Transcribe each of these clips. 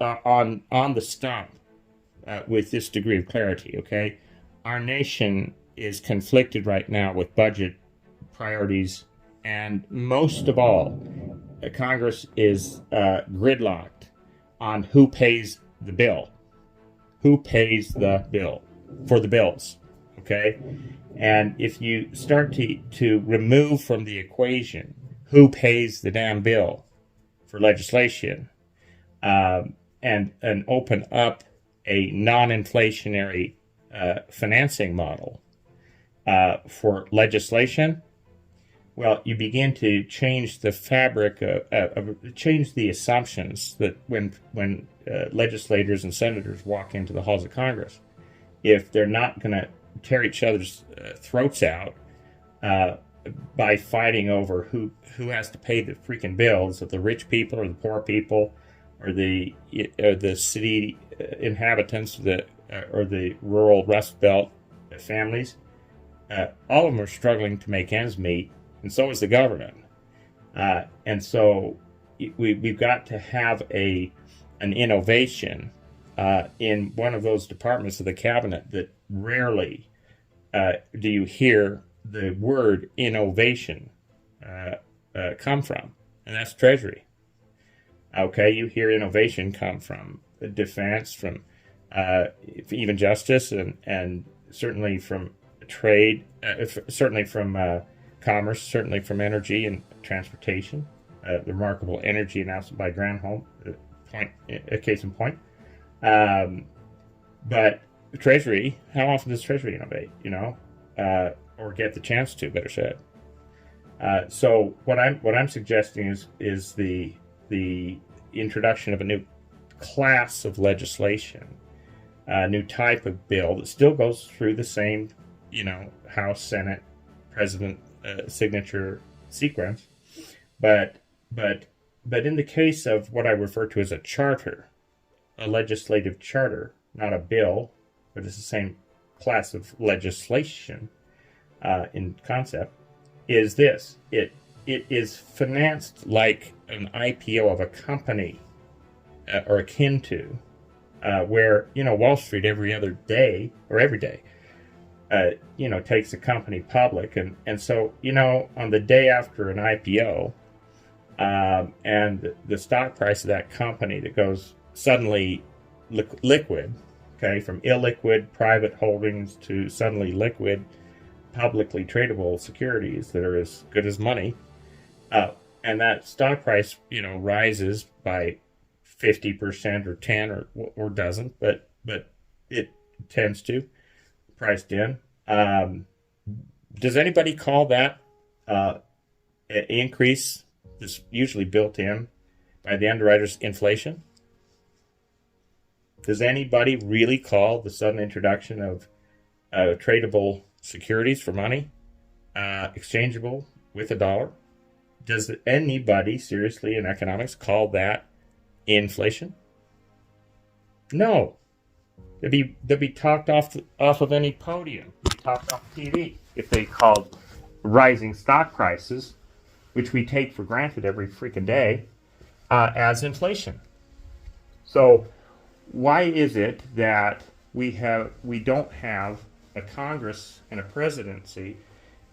on the stump with this degree of clarity. Okay, our nation is conflicted right now with budget priorities, and most of all, Congress is gridlocked on who pays the bill. Who pays the bill for the bills? Okay, and if you start to remove from the equation who pays the damn bill for legislation, and open up a non-inflationary financing model for legislation, well, you begin to change the fabric, change the assumptions that when legislators and senators walk into the halls of Congress, if they're not going to tear each other's throats out by fighting over who has to pay the freaking bills of the rich people or the poor people or the city inhabitants or the rural Rust Belt families, all of them are struggling to make ends meet, and so is the government. And so we've got to have an innovation in one of those departments of the cabinet that rarely do you hear the word innovation come from, and that's Treasury. Okay, you hear innovation come from defense, from even justice, and certainly from trade, certainly from commerce, certainly from energy and transportation. The remarkable energy announcement by Granholm, a case in point. But Treasury, how often does Treasury innovate? Or get the chance to, better said. So what I'm suggesting is the introduction of a new class of legislation, a new type of bill that still goes through the same, House, Senate, President signature sequence, but in the case of what I refer to as a charter, a legislative charter, not a bill, but it's the same class of legislation in concept, is this. It is financed like an IPO of a company, or akin to, where, Wall Street every day takes a company public. And so, on the day after an IPO, and the stock price of that company that goes suddenly liquid, okay, from illiquid private holdings to suddenly liquid publicly tradable securities that are as good as money, and that stock price, rises by 50% or 10 or doesn't, but it tends to, priced in. Does anybody call that an increase that's usually built in by the underwriters inflation? Does anybody really call the sudden introduction of tradable securities for money exchangeable with a dollar? Does anybody seriously in economics call that inflation? No. They'd be talked off of any podium, be talked off TV if they called rising stock prices, which we take for granted every freaking day, as inflation. So why is it that we don't have a Congress and a presidency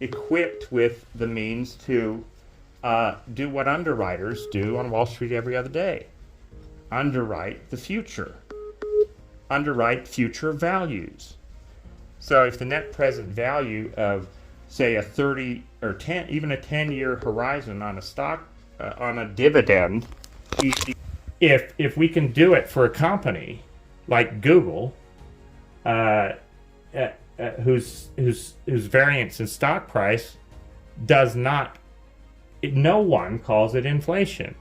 equipped with the means to do what underwriters do on Wall Street every other day? Underwrite the future. Underwrite future values. So if the net present value of, say, a 30 or 10, even a 10-year horizon on a stock, on a dividend, if we can do it for a company like Google, whose variance in stock price does not, no one calls it inflation.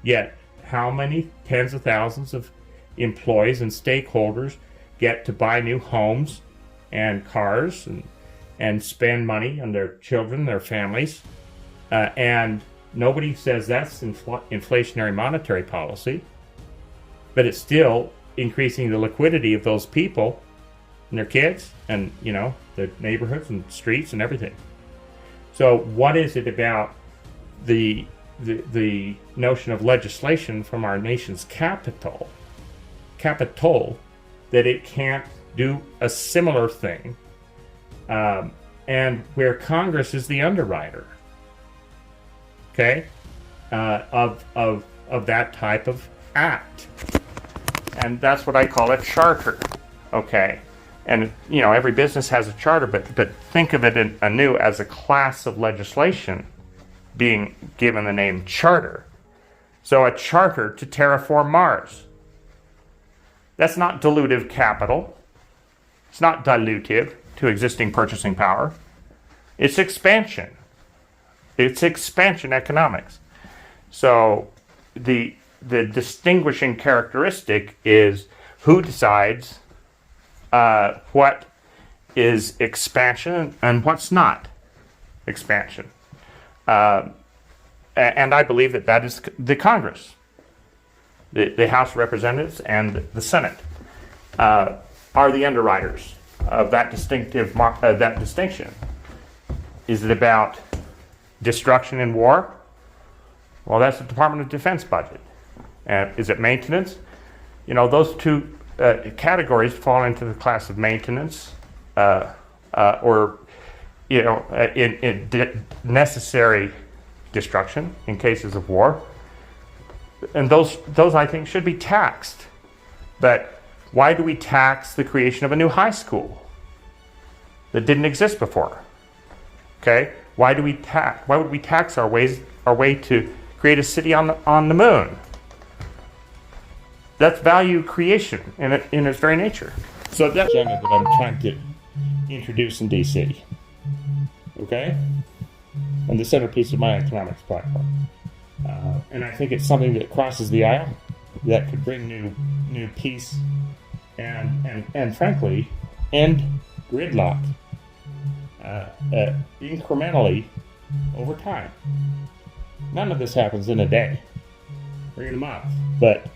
Yet, how many tens of thousands of employees and stakeholders get to buy new homes and cars and spend money on their children, their families, and nobody says that's inflationary monetary policy, but it's still increasing the liquidity of those people and their kids and, their neighborhoods and streets and everything. So what is it about the notion of legislation from our nation's capital capital, that it can't do a similar thing, and where Congress is the underwriter, okay, of that type of act. And that's what I call a charter, okay? And, every business has a charter, but think of it anew as a class of legislation being given the name charter. So a charter to terraform Mars. That's not dilutive capital. It's not dilutive to existing purchasing power. It's expansion. It's expansion economics. So the distinguishing characteristic is who decides what is expansion and what's not expansion. And I believe that is the Congress, the House of Representatives and the Senate are the underwriters of that that distinction. Is it about destruction and war? Well, that's the Department of Defense budget. Is it maintenance? Those two categories fall into the class of maintenance, or in necessary destruction in cases of war, and those I think should be taxed. But why do we tax the creation of a new high school that didn't exist before? Okay, why would we tax our way to create a city on the moon? That's value creation in its very nature. So that's the agenda that I'm trying to introduce in DC. Okay? And the centerpiece of my economics platform. And I think it's something that crosses the aisle, that could bring new peace and frankly, end gridlock incrementally over time. None of this happens in a day or in a month, but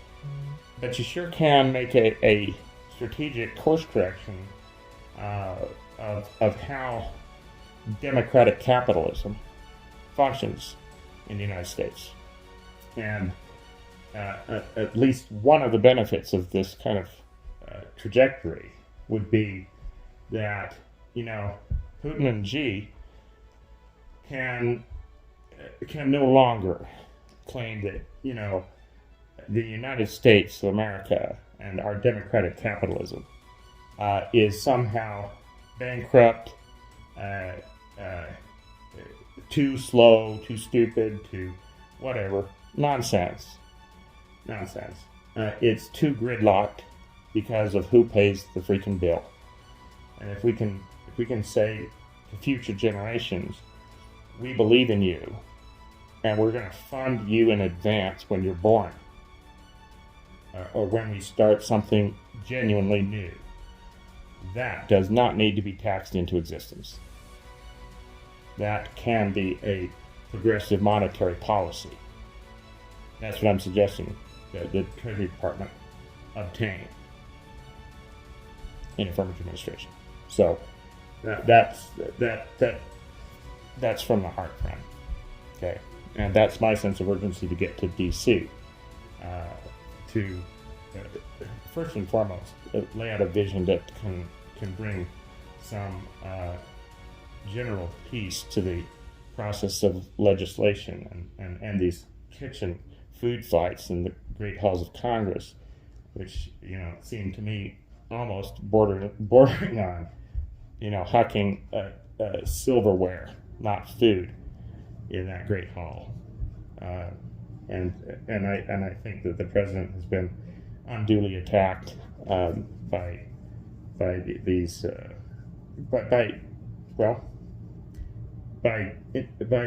you sure can make a strategic course correction of how democratic capitalism functions in the United States. And at least one of the benefits of this kind of trajectory would be that, Putin and Xi can no longer claim that, the United States of America and our democratic capitalism is somehow bankrupt, too slow, too stupid, too whatever. Nonsense. It's too gridlocked because of who pays the freaking bill. And if we can say to future generations, we believe in you, and we're going to fund you in advance when you're born, or when we start something genuinely new, that does not need to be taxed into existence. That can be a progressive monetary policy. That's what I'm suggesting that the Treasury Department obtain in affirmative administration. So that's from the heart, friend. Okay, and that's my sense of urgency to get to DC. To first and foremost lay out a vision that can bring some general peace to the process of legislation and these kitchen food fights in the great halls of Congress, which seem to me almost bordering on hucking silverware, not food, in that great hall. And I think that the president has been unduly attacked by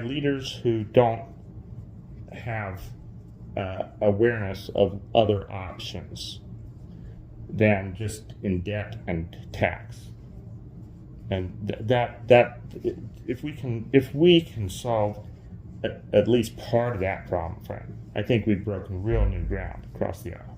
leaders who don't have awareness of other options than just in debt and tax. And that if we can solve at least part of that problem, friend, I think we've broken real new ground across the aisle.